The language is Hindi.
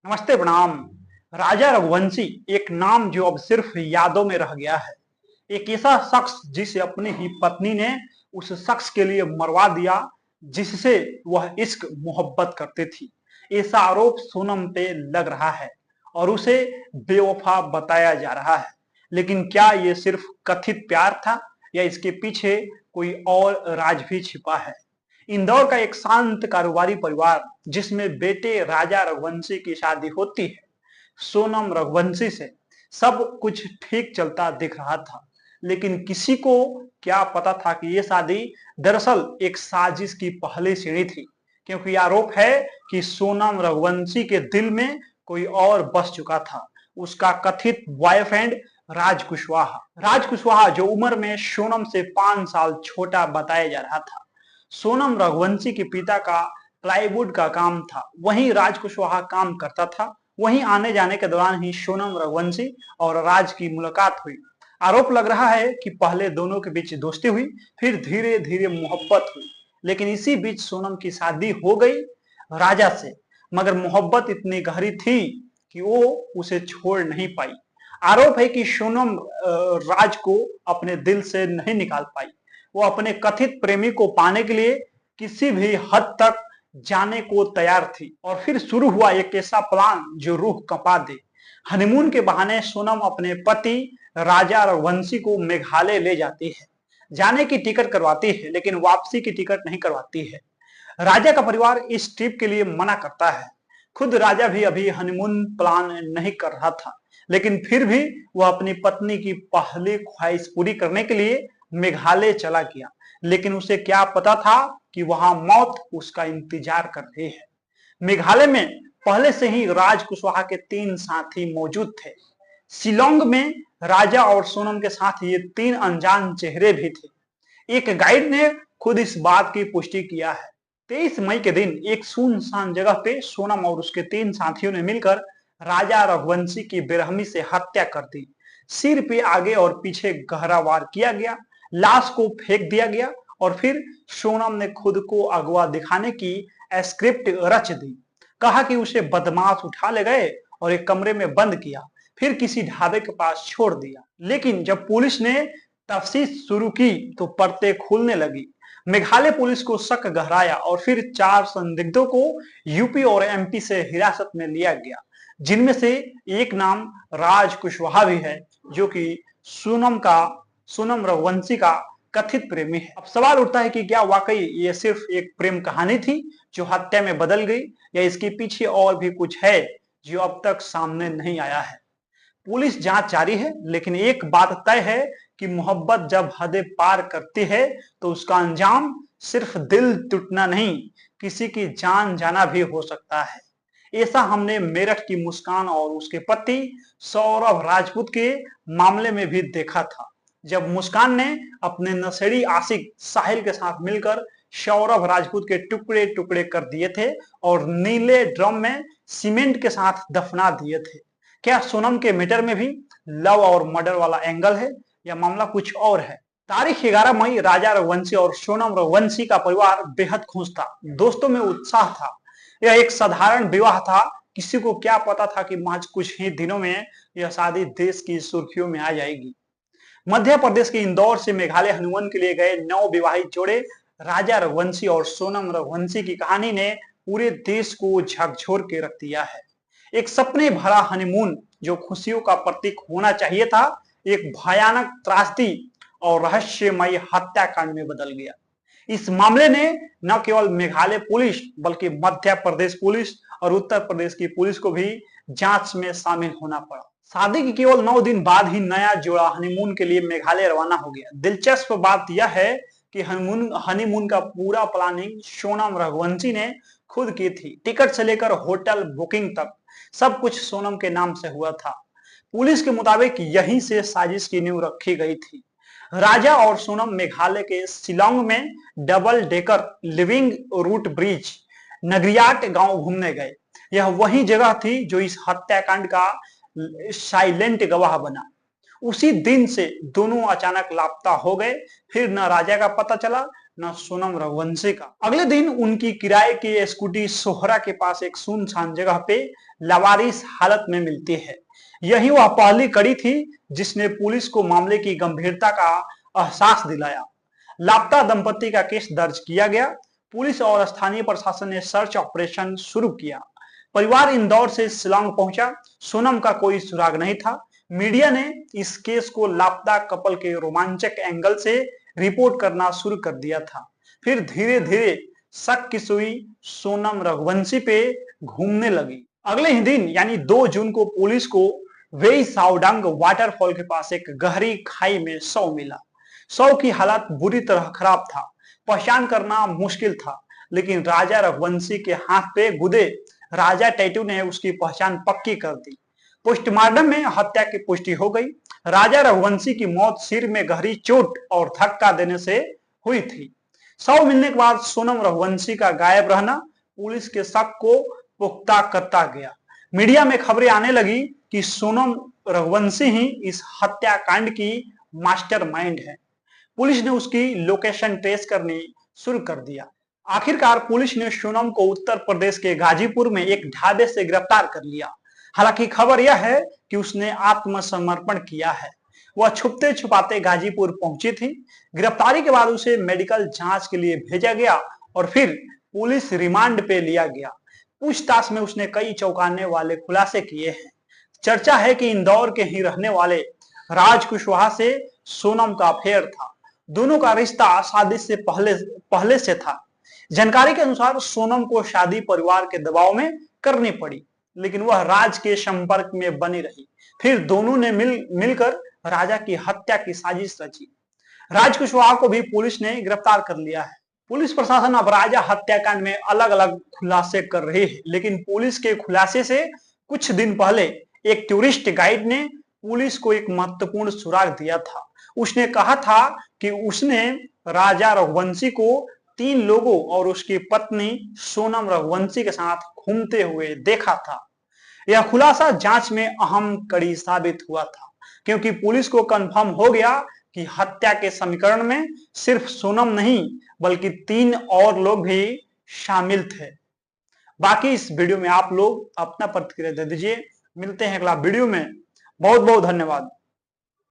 नमस्ते प्रणाम। राजा रघुवंशी एक नाम जो अब सिर्फ यादों में रह गया है। एक ऐसा शख्स जिसे अपनी ही पत्नी ने उस शख्स के लिए मरवा दिया जिससे वह इश्क मोहब्बत करती थी। ऐसा आरोप सोनम पे लग रहा है और उसे बेवफा बताया जा रहा है। लेकिन क्या ये सिर्फ कथित प्यार था या इसके पीछे कोई और राज भी छिपा है? इंदौर का एक शांत कारोबारी परिवार जिसमें बेटे राजा रघुवंशी की शादी होती है सोनम रघुवंशी से, सब कुछ ठीक चलता दिख रहा था। लेकिन किसी को क्या पता था कि यह शादी दरअसल एक साजिश की पहली सीढ़ी थी, क्योंकि आरोप है कि सोनम रघुवंशी के दिल में कोई और बस चुका था, उसका कथित बॉयफ्रेंड राज कुशवाहा जो उम्र में सोनम से 5 साल छोटा बताया जा रहा था। सोनम रघुवंशी के पिता का प्लाईवुड का काम था, वहीं राज कुशवाहा काम करता था। वहीं आने जाने के दौरान ही सोनम रघुवंशी और राज की मुलाकात हुई। आरोप लग रहा है कि पहले दोनों के बीच दोस्ती हुई, फिर धीरे धीरे मोहब्बत हुई, लेकिन इसी बीच सोनम की शादी हो गई राजा से। मगर मोहब्बत इतनी गहरी थी कि वो उसे छोड़ नहीं पाई। आरोप है कि सोनम राज को अपने दिल से नहीं निकाल पाई। वो अपने कथित प्रेमी को पाने के लिए किसी भी हद तक जाने को तैयार थी। और फिर शुरू हुआ एक ऐसा प्लान जो रूह कंपा दे। हनीमून के बहाने सोनम अपने पति राजा रघुवंशी को मेघालय ले जाती है, जाने की टिकट करवाती है, लेकिन वापसी की टिकट नहीं करवाती है। राजा का परिवार इस ट्रिप के लिए मना करता है। खुद राजा भी अभी हनीमून प्लान नहीं कर रहा था, लेकिन फिर भी वह अपनी पत्नी की पहली ख्वाहिश पूरी करने के लिए मेघालय चला गया। लेकिन उसे क्या पता था कि वहां मौत उसका इंतजार कर रही है। मेघालय में पहले से ही राज कुशवाहा के 3 साथी मौजूद थे। शिलोंग में राजा और सोनम के साथ ये 3 अनजान चेहरे भी थे। एक गाइड ने खुद इस बात की पुष्टि किया है। 23 मई के दिन एक सुनसान जगह पे सोनम और उसके 3 साथियों ने मिलकर राजा रघुवंशी की बेरहमी से हत्या कर दी। सिर पे आगे और पीछे गहरा वार किया गया, लाश को फेंक दिया गया और फिर सोनम ने खुद को अगवा दिखाने की स्क्रिप्ट रच दी। कहा कि उसे बदमाश उठा ले गए और एक कमरे में बंद किया, फिर किसी ढाबे के पास छोड़ दिया। लेकिन जब पुलिस ने तफ्तीश शुरू की तो परतें खुलने लगी। मेघालय पुलिस को शक गहराया और फिर 4 संदिग्धों को यूपी और एमपी से हिरासत में लिया गया, जिनमें से एक नाम राज कुशवाहा भी है, जो कि सोनम रघुवंशी का कथित प्रेमी है। अब सवाल उठता है कि क्या वाकई ये सिर्फ एक प्रेम कहानी थी जो हत्या में बदल गई, या इसके पीछे और भी कुछ है जो अब तक सामने नहीं आया है। पुलिस जांच जारी है, लेकिन एक बात तय है कि मोहब्बत जब हदें पार करती है तो उसका अंजाम सिर्फ दिल टूटना नहीं, किसी की जान जाना भी हो सकता है। ऐसा हमने मेरठ की मुस्कान और उसके पति सौरभ राजपूत के मामले में भी देखा था, जब मुस्कान ने अपने नशेड़ी आशिक साहिल के साथ मिलकर सौरभ राजपूत के टुकड़े टुकड़े कर दिए थे और नीले ड्रम में सीमेंट के साथ दफना दिए थे। क्या सोनम के मैटर में भी लव और मर्डर वाला एंगल है, या मामला कुछ और है? तारीख 11 मई राजा रघुवंशी और सोनम रघुवंशी का परिवार बेहद खुश था, दोस्तों में उत्साह था। यह एक साधारण विवाह था। किसी को क्या पता था कि महज कुछ ही दिनों में यह शादी देश की सुर्खियों में आ जाएगी। मध्य प्रदेश के इंदौर से मेघालय हनीमून के लिए गए नव विवाहित जोड़े राजा रघुवंशी और सोनम रघुवंशी की कहानी ने पूरे देश को झकझोर के रख दिया है। एक सपने भरा हनीमून जो खुशियों का प्रतीक होना चाहिए था, एक भयानक त्रासदी और रहस्यमय हत्याकांड में बदल गया। इस मामले ने न केवल मेघालय पुलिस बल्कि मध्य प्रदेश पुलिस और उत्तर प्रदेश की पुलिस को भी जांच में शामिल होना पड़ा। शादी के केवल 9 दिन बाद ही नया जोड़ा हनीमून के लिए मेघालय रवाना हो गया। दिलचस्प बात यह है कि हनीमून का पूरा प्लानिंग सोनम रघुवंशी ने खुद की थी। टिकट से लेकर होटल बुकिंग तक सब कुछ सोनम के नाम से हुआ था। पुलिस के मुताबिक यहीं से साजिश की नींव रखी गई थी। राजा और सोनम मेघालय के शिलोंग में double decker living root bridge Nongriat गांव घूमने गए। यह वही जगह थी जो इस हत्याकांड का साइलेंट गवाह बना। उसी दिन से दोनों अचानक लापता हो गए। फिर न राजा का पता चला, न सोनम रघुवंशी का। अगले दिन उनकी किराए की स्कूटी सोहरा के पास एक सुनसान जगह पे लावारिस हालत में मिलती है। यही वह पहली कड़ी थी जिसने पुलिस को मामले की गंभीरता का एहसास दिलाया। लापता दंपति का केस दर्ज किया गया। पुलिस और स्थानीय प्रशासन ने सर्च ऑपरेशन शुरू किया। परिवार इंदौर से शिलांग पहुंचा। सोनम का कोई सुराग नहीं था। मीडिया ने इस केस को लापता कपल के रोमांचक एंगल से रिपोर्ट करना शुरू कर दिया था। फिर धीरे धीरे शक की सुई सोनम रघुवंशी पे घूमने लगी। अगले ही दिन यानी 2 जून को पुलिस को वेई साउडांग वाटरफॉल के पास एक गहरी खाई में शव मिला। शव की हालत बुरी तरह खराब था। पहचान करना मुश्किल था, लेकिन राजा रघुवंशी के हाथ पे गुदे राजा टैटू ने उसकी पहचान पक्की कर दी। पोस्टमार्टम में हत्या की पुष्टि हो गई। राजा रघुवंशी की मौत सिर में गहरी चोट और धक्का देने से हुई थी। शव मिलने के बाद सोनम रघुवंशी का गायब रहना पुलिस के शक को पुख्ता करता गया। मीडिया में खबरें आने लगी कि सोनम रघुवंशी ही इस हत्याकांड की मास्टरमाइंड है। पुलिस ने उसकी लोकेशन ट्रेस करनी शुरू कर दिया। आखिरकार पुलिस ने सोनम को उत्तर प्रदेश के गाजीपुर में एक ढाबे से गिरफ्तार कर लिया। हालांकि खबर यह है कि उसने आत्मसमर्पण किया है। वह छुपते छुपाते गाजीपुर पहुंची थी। गिरफ्तारी के बाद उसे मेडिकल जांच के लिए भेजा गया और फिर पुलिस रिमांड पे लिया गया। पूछताछ में उसने कई चौंकाने वाले खुलासे किए हैं। चर्चा है कि इंदौर के ही रहने वाले राज कुशवाहा से सोनम का अफेयर था। दोनों का रिश्ता शादी से पहले से था। जानकारी के अनुसार सोनम को शादी परिवार के दबाव में करनी पड़ी, लेकिन वह राज के संपर्क में बनी रही। फिर दोनों ने मिलकर राजा की हत्या की साजिश रची। राज कुशवाहा को भी पुलिस ने गिरफ्तार कर लिया है। पुलिस प्रशासन अब राजा हत्याकांड में अलग अलग खुलासे कर रही है, लेकिन पुलिस के खुलासे से कुछ दिन पहले एक टूरिस्ट गाइड ने पुलिस को एक महत्वपूर्ण सुराग दिया था। उसने कहा था कि उसने राजा रघुवंशी को 3 लोगों और उसकी पत्नी सोनम रघुवंशी के साथ घूमते हुए देखा था। यह खुलासा जांच में अहम कड़ी साबित हुआ था, क्योंकि पुलिस को कंफर्म हो गया कि हत्या के समीकरण में सिर्फ सोनम नहीं बल्कि 3 और लोग भी शामिल थे। बाकी इस वीडियो में आप लोग अपना प्रतिक्रिया दे दीजिए। मिलते हैं अगला वीडियो में। बहुत बहुत धन्यवाद।